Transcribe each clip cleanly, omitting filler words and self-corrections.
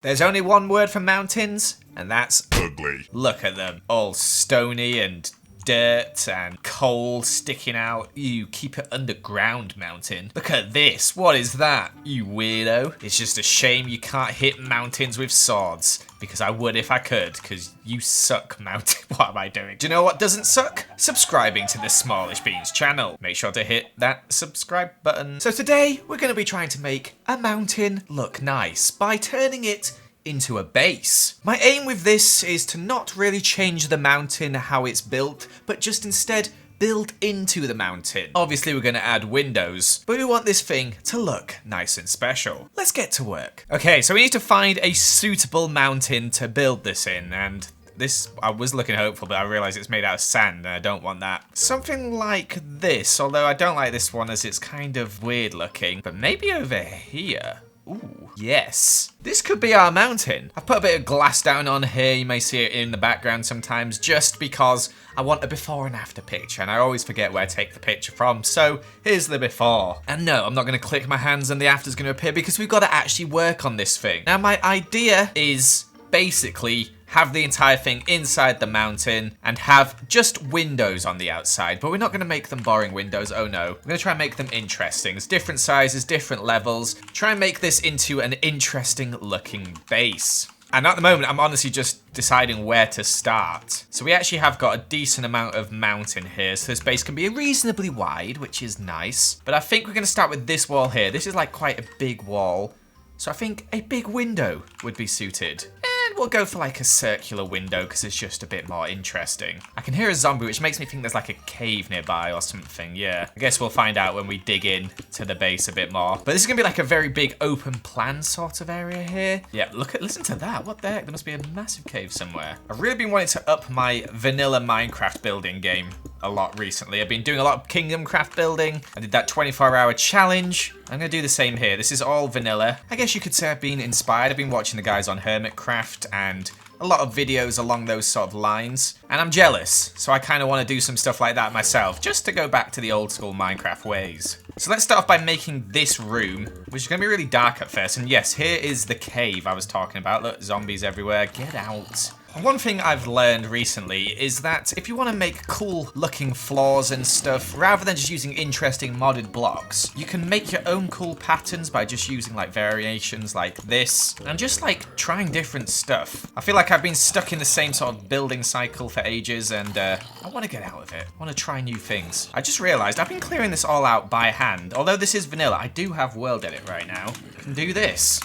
There's only one word for mountains, and that's Ugly. look at them, all stony and dirt and coal sticking out. You keep it underground, mountain. Look at this, what is that, you weirdo? It's just a shame you can't hit mountains with swords, because I would if I could, because you suck, mountain. What am I doing? Do you know what doesn't suck? Subscribing to the Smallishbeans channel. Make sure to hit that subscribe button. So today, we're going to be trying to make a mountain look nice by turning it into a base. My aim with this is to not really change the mountain how it's built, but just instead build into the mountain. Obviously we're going to add windows, but we want this thing to look nice and special. Let's get to work. Okay, so we need to find a suitable mountain to build this in, and this, I was looking hopeful, but I realised it's made out of sand and I don't want that. Something like this, although I don't like this one as it's kind of weird looking, but maybe over here. Ooh, yes. This could be our mountain. I've put a bit of glass down on here. You may see it in the background sometimes just because I want a before and after picture and I always forget where to take the picture from. So here's the before. And no, I'm not going to click my hands and the after's going to appear because we've got to actually work on this thing. Now my idea is basically have the entire thing inside the mountain and have just windows on the outside, but we're not going to make them boring windows, oh no. We're going to try and make them interesting. It's different sizes, different levels. Try and make this into an interesting looking base. And at the moment, I'm honestly just deciding where to start. So we actually have got a decent amount of mountain here, so this base can be reasonably wide, which is nice. But I think we're going to start with this wall here. This is like quite a big wall, so I think a big window would be suited. We'll go for like a circular window because it's just a bit more interesting. I can hear a zombie, which makes me think there's like a cave nearby or something. Yeah, I guess we'll find out when we dig in to the base a bit more. But this is gonna be like a very big open plan sort of area here. Yeah, listen to that. What the heck? There must be a massive cave somewhere. I've really been wanting to up my vanilla Minecraft building game a lot recently. I've been doing a lot of Kingdom Craft building. I did that 24-hour challenge. I'm gonna do the same here. This is all vanilla. I guess you could say I've been inspired. I've been watching the guys on Hermitcraft and a lot of videos along those sort of lines. And I'm jealous, so I kind of want to do some stuff like that myself, just to go back to the old school Minecraft ways. So let's start off by making this room, which is going to be really dark at first. And yes, here is the cave I was talking about. Look, zombies everywhere. Get out. One thing I've learned recently is that if you want to make cool looking floors and stuff, rather than just using interesting modded blocks, you can make your own cool patterns by just using like variations like this and just like trying different stuff. I feel like I've been stuck in the same sort of building cycle for ages and I want to get out of it. I want to try new things. I just realized I've been clearing this all out by hand. Although this is vanilla, I do have world edit right now. I can do this,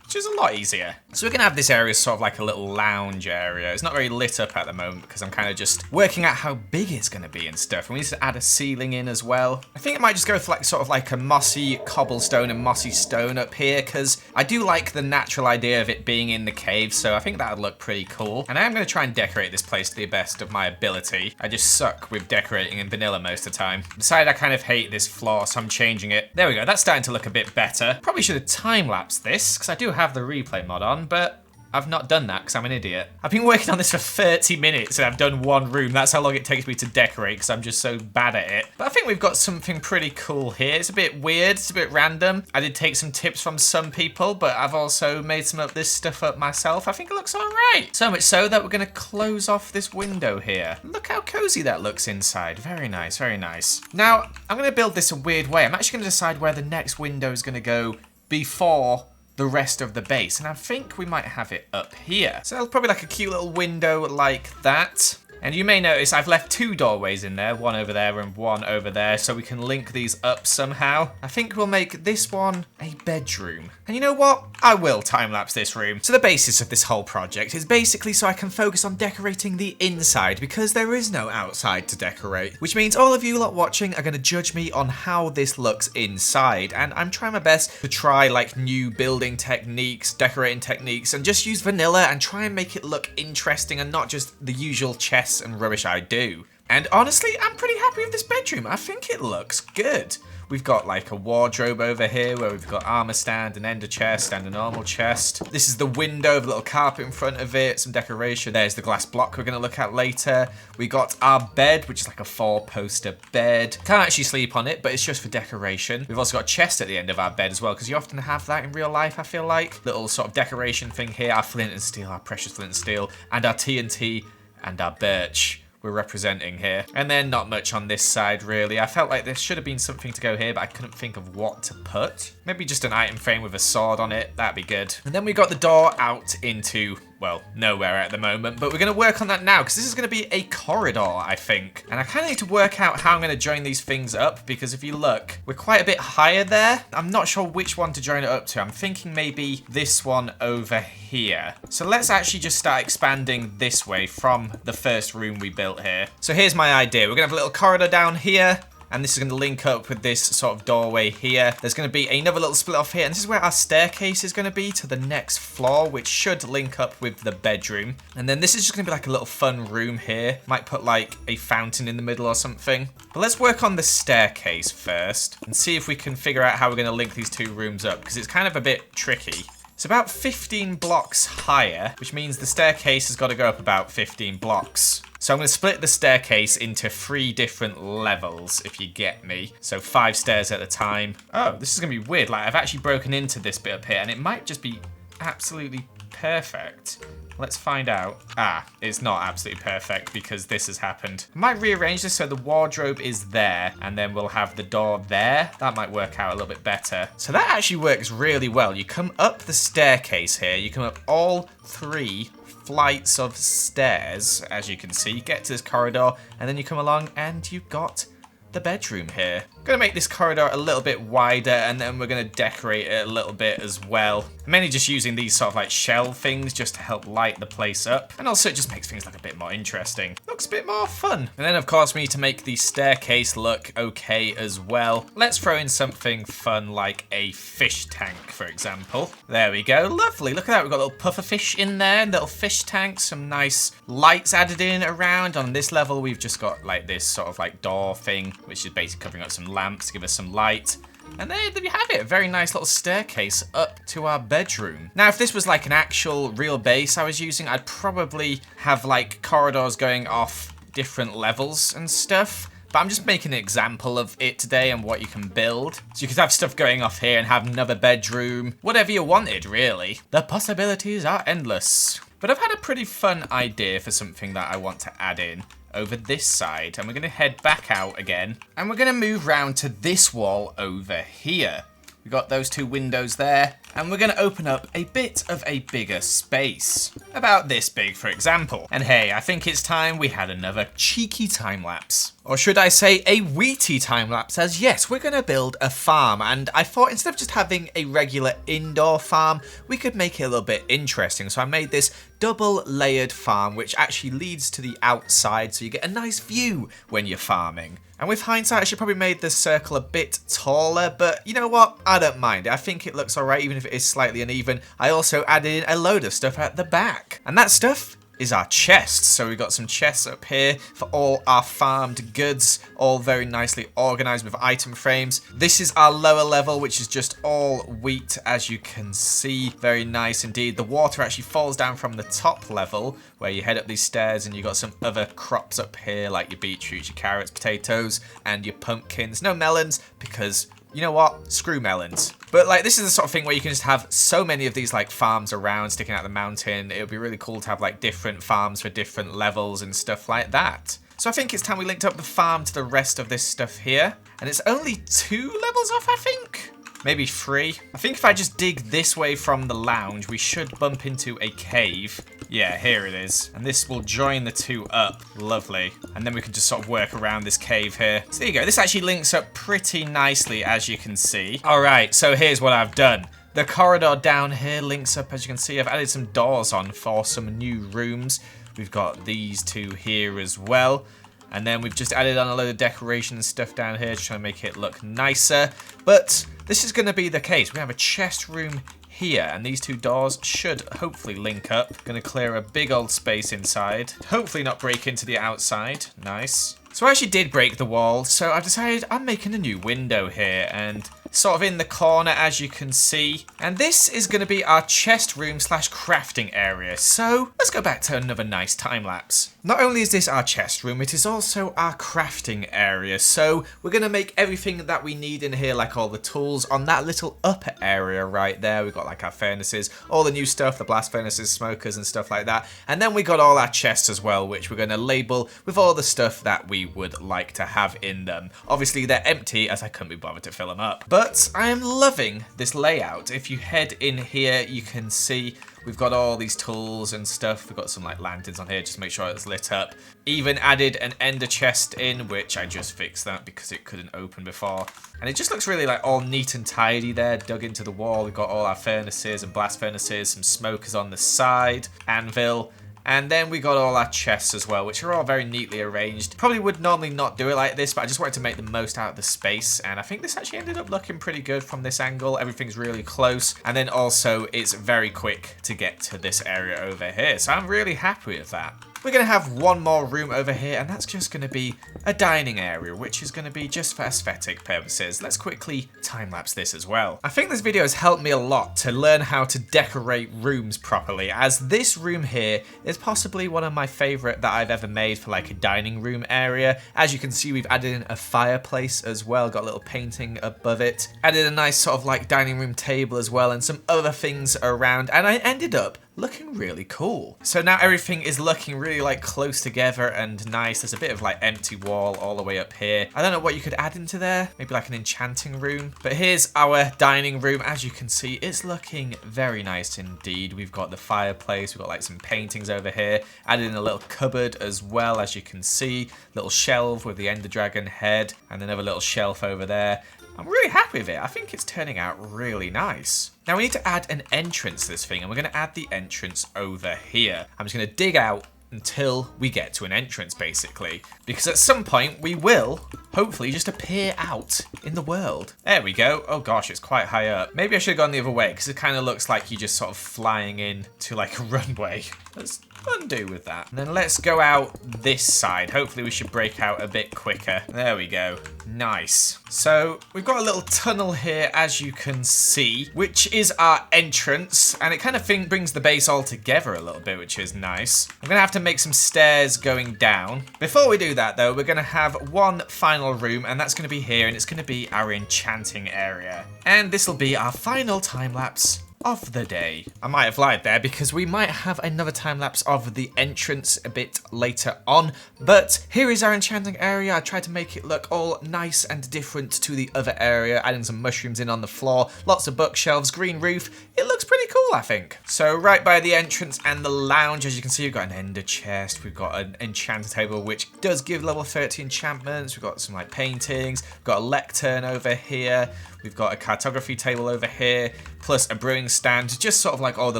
which is a lot easier. So we're gonna have this area sort of like a little lounge area. It's not very lit up at the moment because I'm kind of just working out how big it's gonna be and stuff. And we need to add a ceiling in as well. I think I might just go for like sort of like a mossy cobblestone and mossy stone up here because I do like the natural idea of it being in the cave. So I think that would look pretty cool. And I am gonna try and decorate this place to the best of my ability. I just suck with decorating in vanilla most of the time. Decided I kind of hate this floor, so I'm changing it. There we go, that's starting to look a bit better. Probably should have time-lapsed this because I do have the replay mod on, but I've not done that because I'm an idiot. I've been working on this for 30 minutes and I've done one room. That's how long it takes me to decorate because I'm just so bad at it. But I think we've got something pretty cool here. It's a bit weird, it's a bit random. I did take some tips from some people, but I've also made some of this stuff up myself. I think it looks all right. So much so that we're gonna close off this window here. Look how cozy that looks inside. Very nice, very nice. Now, I'm gonna build this a weird way. I'm actually gonna decide where the next window is gonna go before the rest of the base, and I think we might have it up here. So probably like a cute little window like that. And you may notice I've left two doorways in there, one over there and one over there, so we can link these up somehow. I think we'll make this one a bedroom. And you know what? I will time-lapse this room. So the basis of this whole project is basically so I can focus on decorating the inside because there is no outside to decorate. Which means all of you lot watching are going to judge me on how this looks inside. And I'm trying my best to try like new building techniques, decorating techniques, and just use vanilla and try and make it look interesting and not just the usual chests and rubbish I do. And honestly, I'm pretty happy with this bedroom. I think it looks good. We've got like a wardrobe over here where we've got armor stand, an ender chest, and a normal chest. This is the window with a little carpet in front of it, some decoration. There's the glass block we're going to look at later. We got our bed, which is like a 4-poster bed. Can't actually sleep on it, but it's just for decoration. We've also got a chest at the end of our bed as well, because you often have that in real life, I feel like. Little sort of decoration thing here. Our flint and steel, our precious flint and steel, and our TNT and our birch we're representing here. And then not much on this side, really. I felt like there should have been something to go here, but I couldn't think of what to put. Maybe just an item frame with a sword on it. That'd be good. And then we got the door out into, well, nowhere at the moment, but we're going to work on that now because this is going to be a corridor, I think. And I kind of need to work out how I'm going to join these things up because if you look, we're quite a bit higher there. I'm not sure which one to join it up to. I'm thinking maybe this one over here. So let's actually just start expanding this way from the first room we built here. So here's my idea. We're going to have a little corridor down here. And this is going to link up with this sort of doorway here. There's going to be another little split off here. And this is where our staircase is going to be to the next floor, which should link up with the bedroom. And then this is just going to be like a little fun room here. Might put like a fountain in the middle or something. But let's work on the staircase first and see if we can figure out how we're going to link these two rooms up because it's kind of a bit tricky. It's about 15 blocks higher, which means the staircase has got to go up about 15 blocks. So I'm going to split the staircase into 3 different levels, if you get me. So 5 stairs at a time. Oh, this is going to be weird. Like, I've actually broken into this bit up here, and it might just be absolutely perfect. Let's find out. Ah, it's not absolutely perfect because this has happened. I might rearrange this so the wardrobe is there, and then we'll have the door there. That might work out a little bit better. So that actually works really well. You come up the staircase here. You come up all 3 flights of stairs, as you can see, get to this corridor, and then you come along and you've got the bedroom here. I'm gonna make this corridor a little bit wider and then we're gonna decorate it a little bit as well. I'm mainly just using these sort of like shell things just to help light the place up. And also it just makes things look a bit more interesting. Looks a bit more fun. And then of course we need to make the staircase look okay as well. Let's throw in something fun like a fish tank, for example. There we go, lovely. Look at that, we've got a little puffer fish in there, little fish tank, some nice lights added in around. On this level we've just got like this sort of like door thing, which is basically covering up some lamps to give us some light. And there you have it, a very nice little staircase up to our bedroom. Now, if this was like an actual real base I was using, I'd probably have like corridors going off different levels and stuff. But I'm just making an example of it today and what you can build. So you could have stuff going off here and have another bedroom, whatever you wanted, really. The possibilities are endless. But I've had a pretty fun idea for something that I want to add in over this side, and we're going to head back out again, and we're going to move round to this wall over here. We've got those 2 windows there, and we're going to open up a bit of a bigger space. About this big, for example. And hey, I think it's time we had another cheeky time-lapse. Or should I say a wheaty time-lapse, as yes, we're going to build a farm. And I thought instead of just having a regular indoor farm, we could make it a little bit interesting. So I made this double-layered farm, which actually leads to the outside, so you get a nice view when you're farming. And with hindsight, I should probably made the circle a bit taller, but you know what? I don't mind it. I think it looks alright, even if it is slightly uneven. I also added in a load of stuff at the back. And that stuff is our chests. So we've got some chests up here for all our farmed goods, all very nicely organized with item frames. This is our lower level, which is just all wheat, as you can see. Very nice indeed. The water actually falls down from the top level, where you head up these stairs and you got some other crops up here, like your beetroots, your carrots, potatoes, and your pumpkins. No melons, because you know what? Screw melons. But like, this is the sort of thing where you can just have so many of these like farms around sticking out the mountain. It would be really cool to have like different farms for different levels and stuff like that. So I think it's time we linked up the farm to the rest of this stuff here. And it's only 2 levels off, I think. Maybe 3. I think if I just dig this way from the lounge, we should bump into a cave. Yeah, here it is. And this will join the 2 up. Lovely. And then we can just sort of work around this cave here. So there you go. This actually links up pretty nicely, as you can see. All right, so here's what I've done. The corridor down here links up, as you can see. I've added some doors on for some new rooms. We've got these 2 here as well. And then we've just added on a load of decoration and stuff down here, just trying to make it look nicer. But this is going to be the case. We have a chest room here, and these 2 doors should hopefully link up. Going to clear a big old space inside. Hopefully not break into the outside. Nice. So I actually did break the wall, so I decided I'm making a new window here, and sort of in the corner, as you can see. And this is going to be our chest room slash crafting area. So let's go back to another nice time lapse. Not only is this our chest room, it is also our crafting area. So we're going to make everything that we need in here, like all the tools, on that little upper area right there. We've got like our furnaces, all the new stuff, the blast furnaces, smokers and stuff like that. And then we got all our chests as well, which we're going to label with all the stuff that we would like to have in them. Obviously they're empty, as I couldn't be bothered to fill them up. But I am loving this layout. If you head in here, you can see we've got all these tools and stuff. We've got some like lanterns on here just to make sure it's lit up. Even added an ender chest in, which I just fixed that because it couldn't open before. And it just looks really like all neat and tidy there, dug into the wall. We've got all our furnaces and blast furnaces, some smokers on the side, anvil. And then we got all our chests as well, which are all very neatly arranged. Probably would normally not do it like this, but I just wanted to make the most out of the space. And I think this actually ended up looking pretty good from this angle. Everything's really close. And then also it's very quick to get to this area over here. So I'm really happy with that. We're going to have one more room over here, and that's just going to be a dining area, which is going to be just for aesthetic purposes. Let's quickly time-lapse this as well. I think this video has helped me a lot to learn how to decorate rooms properly, as this room here is possibly one of my favourite that I've ever made for like a dining room area. As you can see, we've added in a fireplace as well, got a little painting above it. Added a nice sort of like dining room table as well, and some other things around, and I ended up looking really cool. So now everything is looking really like close together and nice. There's a bit of like empty wall all the way up here. I don't know what you could add into there. Maybe like an enchanting room. But here's our dining room. As you can see, it's looking very nice indeed. We've got the fireplace. We've got like some paintings over here. Added in a little cupboard as well, as you can see. Little shelf with the Ender Dragon head and another little shelf over there. I'm really happy with it. I think it's turning out really nice. Now we need to add an entrance to this thing, and we're going to add the entrance over here. I'm just going to dig out until we get to an entrance, basically. Because at some point, we will, hopefully, just appear out in the world. There we go. Oh gosh, it's quite high up. Maybe I should have gone the other way, because it kind of looks like you're just sort of flying in to like a runway. Let's undo with that. And then let's go out this side. Hopefully we should break out a bit quicker. There we go. Nice. So we've got a little tunnel here, as you can see, which is our entrance. And it kind of brings the base all together a little bit, which is nice. I'm going to have to make some stairs going down. Before we do that, though, we're going to have one final room, and that's going to be here, and it's going to be our enchanting area. And this will be our final time lapse of the day. I might have lied there because we might have another time lapse of the entrance a bit later on, but here is our enchanting area. I tried to make it look all nice and different to the other area, adding some mushrooms in on the floor, lots of bookshelves, green roof. It looks pretty cool, I think. So right by the entrance and the lounge, as you can see, we've got an ender chest, we've got an enchanter table which does give level 30 enchantments, we've got some like paintings, we've got a lectern over here, we've got a cartography table over here, plus a brewing stand, just sort of like all the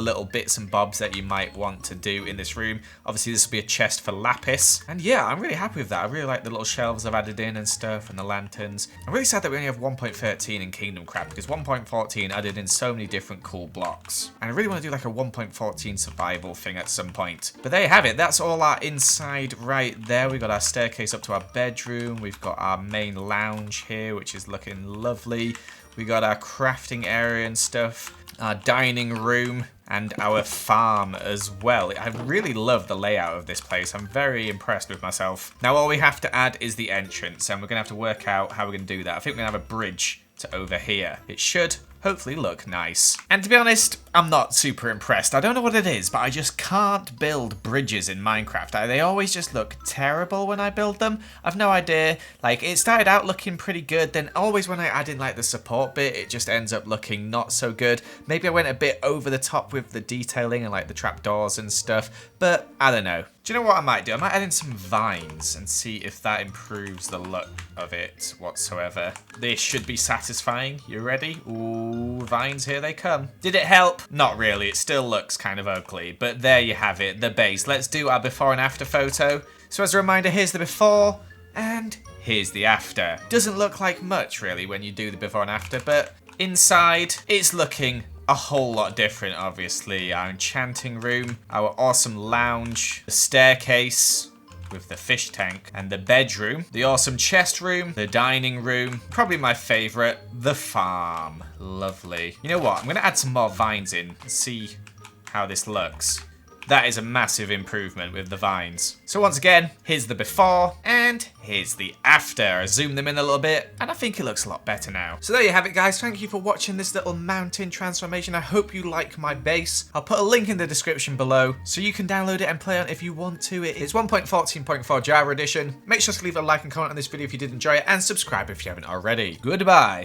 little bits and bobs that you might want to do in this room. Obviously this will be a chest for lapis, and yeah, I'm really happy with that. I really like the little shelves I've added in and stuff, and the lanterns. I'm really sad that we only have 1.13 in Kingdom Craft, because 1.14 added in so many different cool blocks, and I really want to do like a 1.14 survival thing at some point. But there you have it, that's all our inside right there. We've got our staircase up to our bedroom, we've got our main lounge here, which is looking lovely. We got our crafting area and stuff, our dining room, and our farm as well. I really love the layout of this place. I'm very impressed with myself. Now all we have to add is the entrance, and we're going to have to work out how we're going to do that. I think we're going to have a bridge to over here. It should hopefully look nice. And to be honest, I'm not super impressed. I don't know what it is, but I just can't build bridges in Minecraft. They always just look terrible when I build them. I've no idea. Like, it started out looking pretty good, then always when I add in like the support bit, it just ends up looking not so good. Maybe I went a bit over the top with the detailing and like the trapdoors and stuff, but I don't know. Do you know what I might do? I might add in some vines and see if that improves the look of it whatsoever. This should be satisfying. You ready? Ooh, vines, here they come. Did it help? Not really. It still looks kind of ugly, but there you have it, the base. Let's do our before and after photo. So as a reminder, here's the before and here's the after. Doesn't look like much really when you do the before and after, but inside it's looking a whole lot different, obviously. Our enchanting room, our awesome lounge, the staircase, with the fish tank, and the bedroom, the awesome chest room, the dining room, probably my favorite, the farm. Lovely. You know what? I'm going to add some more vines in and see how this looks. That is a massive improvement with the vines. So once again, here's the before and here's the after. I zoom them in a little bit and I think it looks a lot better now. So there you have it, guys. Thank you for watching this little mountain transformation. I hope you like my base. I'll put a link in the description below so you can download it and play on it if you want to. It is 1.14.4 Java edition. Make sure to leave a like and comment on this video if you did enjoy it and subscribe if you haven't already. Goodbye.